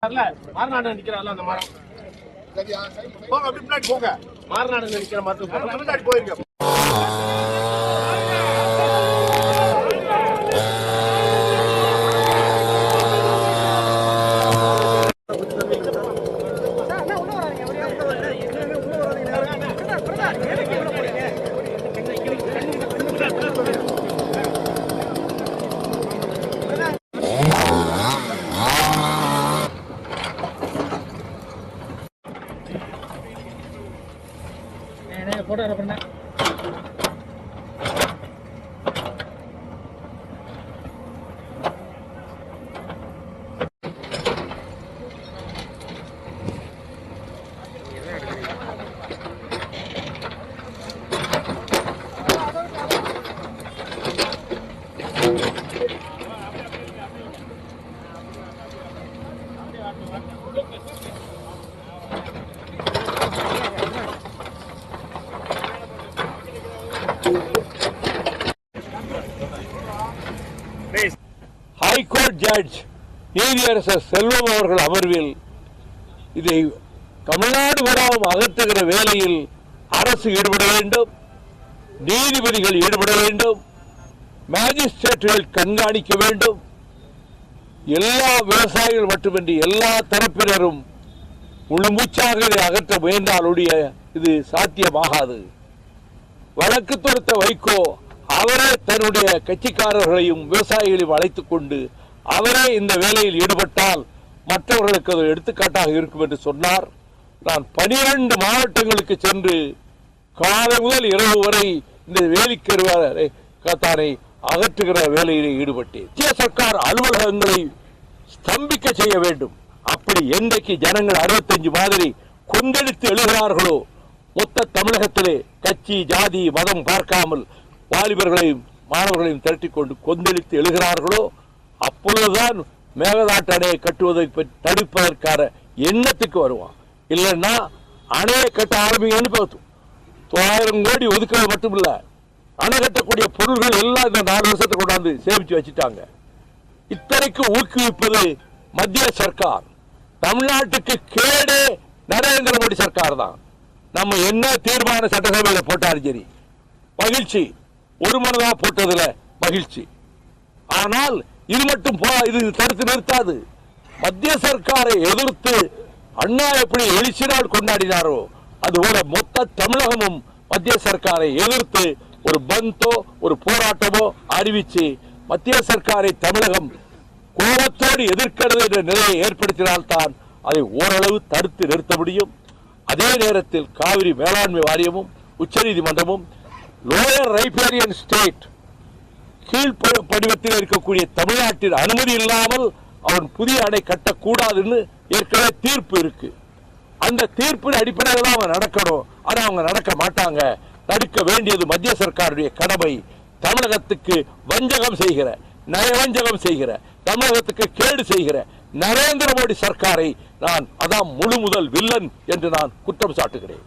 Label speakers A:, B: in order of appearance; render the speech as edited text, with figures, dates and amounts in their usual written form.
A: மாறுநாடு நிக்கிறாள் அந்த மரம் போங்க, அப்படி முன்னாடி போங்க. மாறுநாடு நிக்கிற மரத்துக்கு முன்னாடி போயிருக்க.
B: போட்டோ பண்ண
C: ஹைகோர்ட் ஜட்ஜ் நீதியரசர் செல்வம் அவர்கள் அமர்வில் இதை தமிழ்நாடு வராமல் அகற்றுகிற வேலையில் அரசு ஈடுபட வேண்டும், நீதிபதிகள் ஈடுபட வேண்டும், மேஜிஸ்ட்ரேட்டுகள் கண்காணிக்க வேண்டும். எல்லா விவசாயிகள் மட்டுமின்றி எல்லா தரப்பினரும் முழுமூச்சாக இதை அகற்ற முயன்றாலுடைய இது சாத்தியமாகாது. வழக்கு தொடுத்த வைகோ அவரே தன்னுடைய கட்சிக்காரர்களையும் விவசாயிகளையும் அழைத்துக் கொண்டு அவரே இந்த வேலையில் ஈடுபட்டால் மற்றவர்களுக்கு அது எடுத்துக்காட்டாக இருக்கும் என்று சொன்னார். நான் 12 மாவட்டங்களுக்கு சென்று காலை முதல் இரவு வரை இந்த வேலிக்கருவாரை அகற்றுகிற வேலையில் ஈடுபட்டேன். மத்திய சர்க்கார் அலுவலகங்களை ஸ்தம்பிக்க செய்ய வேண்டும். அப்படி என்றைக்கு ஜனங்கள் 65 மாதிரி கொந்தளித்து எழுகிறார்களோ, மொத்த தமிழகத்திலே கட்சி ஜாதி மதம் பார்க்காமல் வாலிபர்களையும் மாணவர்களையும் திரட்டிக் கொண்டு கொந்தளித்து எழுகிறார்களோ, அப்பொழுதுதான் மேகதாட்டு அணையை கட்டுவதை தடுப்பதற்கான எண்ணத்துக்கு வருவான். இல்லைன்னா அணையை கட்ட ஆரம்பிங்கன்னு 900 கோடி ஒதுக்கிறது மட்டும் இல்ல, அணை கட்டக்கூடிய பொருள்கள் எல்லாம் இந்த 4 வருஷத்தை கொண்டாந்து சேமிச்சு வச்சுட்டாங்க. இத்தனைக்கு ஊக்குவிப்பது மத்திய சர்க்கார். தமிழ்நாட்டுக்கு கேடு நரேந்திர மோடி சர்க்கார் தான். நம்ம என்ன தீர்மான சட்டசபையில் போட்டாலும் சரி மகிழ்ச்சி, ஒரு மனதா போட்டதுல மகிழ்ச்சி. ஆனால் இது மட்டும் இது தடுத்து நிறுத்தாது. மத்திய சர்க்காரை எதிர்த்து அண்ணா எப்படி எழுச்சி நாள் கொண்டாடினாரோ அதுபோல மொத்த தமிழகமும் மத்திய சர்க்காரை எதிர்த்து ஒரு பந்தோ ஒரு போராட்டமோ அறிவிச்சு மத்திய சர்க்காரை தமிழகம் கோபத்தோடு எதிர்க்கிறது என்ற நிலையை ஏற்படுத்தினால்தான் அதை ஓரளவு தடுத்து நிறுத்த முடியும். அதே நேரத்தில் காவிரி மேலாண்மை வாரியமும் உச்சநீதிமன்றமும் லோயர் ரைபேரியன் ஸ்டேட் கீழ்படிவத்தில் இருக்கக்கூடிய தமிழ்நாட்டின் அனுமதி இல்லாமல் அவன் புதிய அணை கட்டக்கூடாதுன்னு ஏற்கனவே தீர்ப்பு இருக்கு. அந்த தீர்ப்பின் அடிப்படையில் தான் அவன் நடக்கணும். ஆனால் அவங்க நடக்க மாட்டாங்க. தடுக்க வேண்டியது மத்திய சர்க்காருடைய கடமை. தமிழகத்துக்கு வஞ்சகம் செய்கிற, நயவஞ்சகம் செய்கிற, தமிழகத்துக்கு கேடு செய்கிற நரேந்திர மோடி சர்க்காரை நான் அதான் முழு முதல் வில்லன் என்று நான் குற்றம் சாட்டுகிறேன்.